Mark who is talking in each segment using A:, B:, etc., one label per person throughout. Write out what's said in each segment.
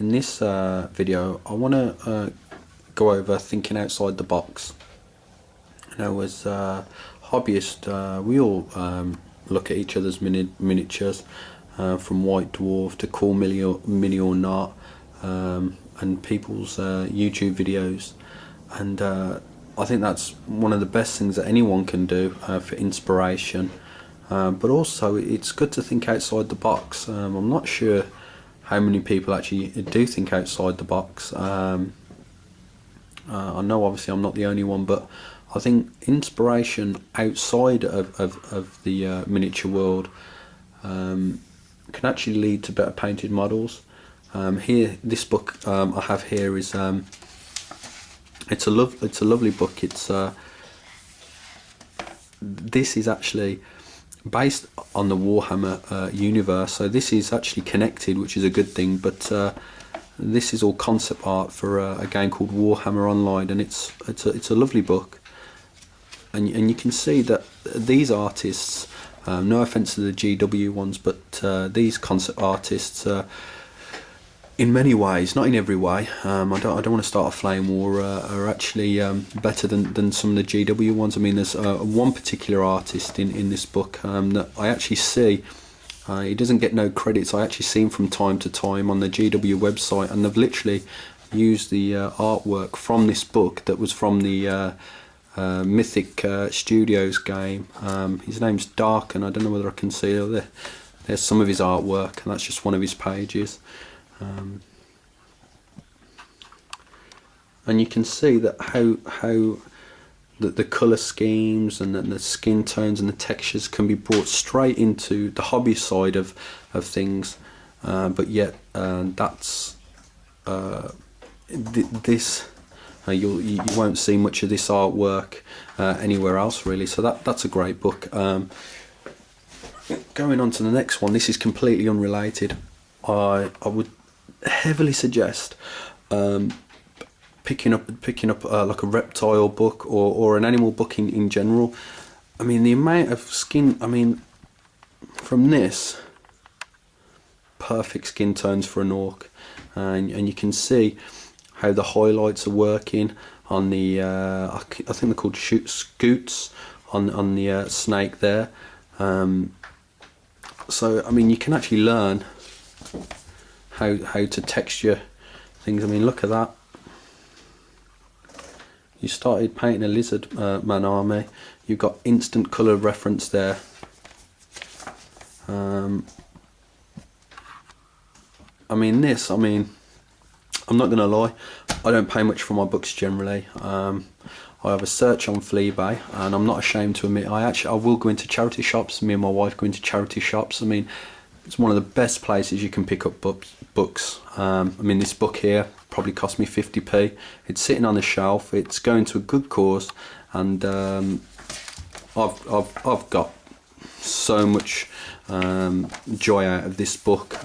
A: In this video I want to go over thinking outside the box. You know, as hobbyists, we all look at each other's miniatures, from White Dwarf to Cool Mini or Not, and people's YouTube videos, and I think that's one of the best things that anyone can do for inspiration. But also it's good to think outside the box. I'm not sure how many people actually do think outside the box. I know obviously I'm not the only one, but I think inspiration outside of the miniature world can actually lead to better painted models. Here, this book I have here is it's a lovely book. It's this is actually based on the Warhammer universe, so this is actually connected, which is a good thing. But this is all concept art for a game called Warhammer Online, and it's a lovely book. And you can see that these artists, no offense to the GW ones, but these concept artists, in many ways, not in every way, I don't want to start a flame war, are actually better than some of the GW ones. I mean, there's one particular artist in this book that I actually see. He doesn't get no credits. I actually see him from time to time on the GW website, and they've literally used the artwork from this book that was from the Mythic Studios game. His name's Dark, and I don't know whether I can see it. There's some of his artwork, and that's just one of his pages. And you can see that how the colour schemes and the skin tones and the textures can be brought straight into the hobby side of things, but yet that's this you won't see much of this artwork anywhere else really. So that's a great book. Going on to the next one, this is completely unrelated. I would heavily suggest picking up like a reptile book or an animal book in general. I mean, the amount of skin, I mean, from this, perfect skin tones for an orc, and you can see how the highlights are working on the I think they're called scoots on the snake there. So I mean, you can actually learn how to texture things. I mean, look at that. You started painting a lizard man army, you've got instant colour reference there. I mean, this, I mean, I'm not gonna lie, I don't pay much for my books generally. I have a search on Fleabay, and I'm not ashamed to admit I will go into charity shops. Me and my wife go into charity shops. I mean, it's one of the best places you can pick up books. I mean, this book here probably cost me 50p. It's sitting on the shelf. It's going to a good cause, and I've got so much joy out of this book.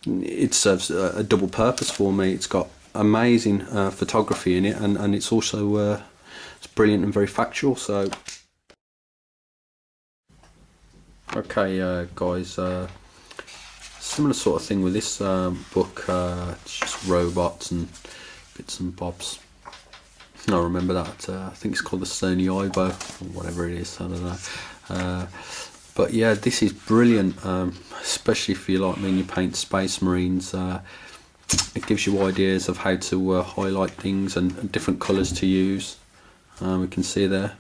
A: It serves a double purpose for me. It's got amazing photography in it, and it's also it's brilliant and very factual. So. Okay, guys, similar sort of thing with this book. It's just robots and bits and bobs. I remember that. I think it's called the Sony Ibo, or whatever it is. I don't know. But yeah, this is brilliant, especially if you like me and you paint Space Marines. It gives you ideas of how to highlight things and different colours to use. We can see there.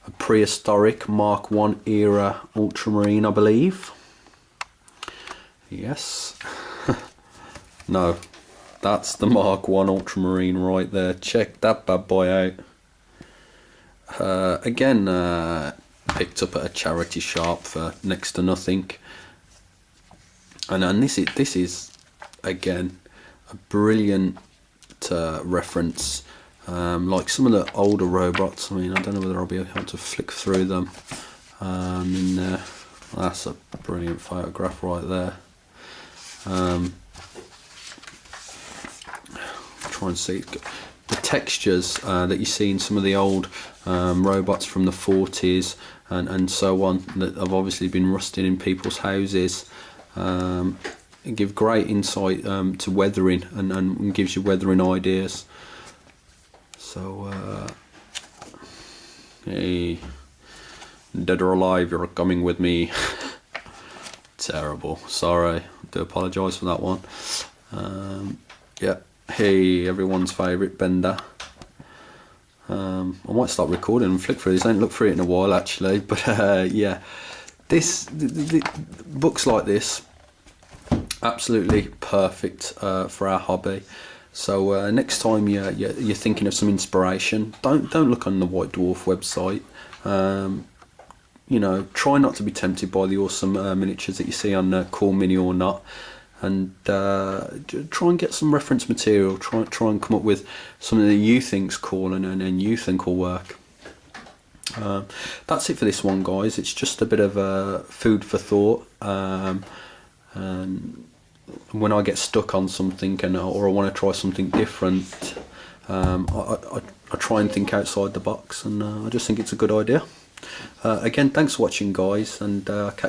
A: A prehistoric Mark 1 era Ultramarine, I believe. Yes. No, that's the Mark 1 Ultramarine right there. Check that bad boy out. Again, picked up at a charity shop for next to nothing. And this is again a brilliant reference. Like some of the older robots. I mean, I don't know whether I'll be able to flick through them in there. That's a brilliant photograph right there. Try and see the textures that you see in some of the old robots from the 40s and so on, that have obviously been rusted in people's houses. give great insight to weathering, and gives you weathering ideas. So hey, dead or alive, you're coming with me. Terrible, sorry, do apologise for that one. Yeah, hey, everyone's favourite Bender. I might start recording and flick through this. I ain't looked through it in a while actually, but yeah, the books like this, absolutely perfect for our hobby. So next time you're thinking of some inspiration, don't look on the White Dwarf website. You know, try not to be tempted by the awesome miniatures that you see on Cool Mini or Not, and try and get some reference material. Try and come up with something that you think's cool and you think will work. That's it for this one, guys. It's just a bit of food for thought. And when I get stuck on something or I want to try something different, I try and think outside the box, and I just think it's a good idea. Again, thanks for watching, guys, and catch you